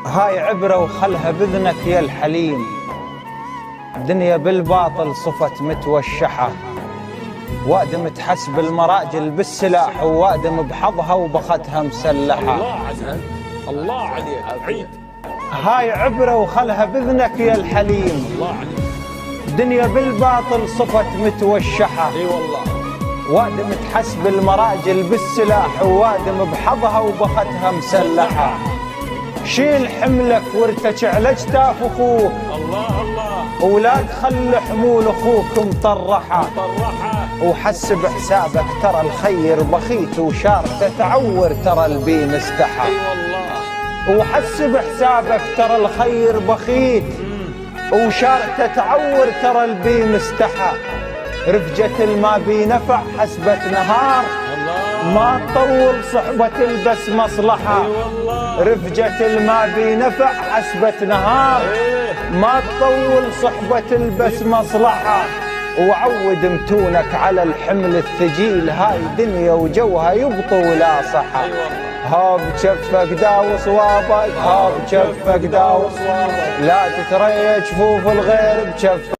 هاي عبرة وخلها بذنك يا الحليم، دنيا بالباطل صفت متوشحة، وادم تحسب المراجل بالسلاح، وادم بحظها وبختها مسلحة. الله عزيز، الله عليك. عيد. هاي عبرة وخلها بذنك يا الحليم، الله عليك. دنيا بالباطل صفت متوشحة، اي والله. وادم تحسب المراجل بالسلاح، وادم بحظها وبختها مسلحة. شيل حملك وارتج على اجتاف اخوك، الله الله. ولا تخل حمول اخوك مطرحة، وحسب حسابك ترى الخير بخيت، وشارته تعور ترى البين استحى. اي والله. وحسب حسابك ترى الخير بخيت، وشارته تعور ترى البين استحى. رفجة الما بي نفع حسبة نهار، ما تطول صحبة البس مصلحة. رفجة الما بي نفع حسبة نهار، ما تطول صحبة البس مصلحة. وعود متونك على الحمل الثقيل، هاي دنيا وجوها يبطوا ولا صحة. ها بجفك داو صوابك، ها بجفك داو صوابك، لا تتريج جفوف الغير بجفك.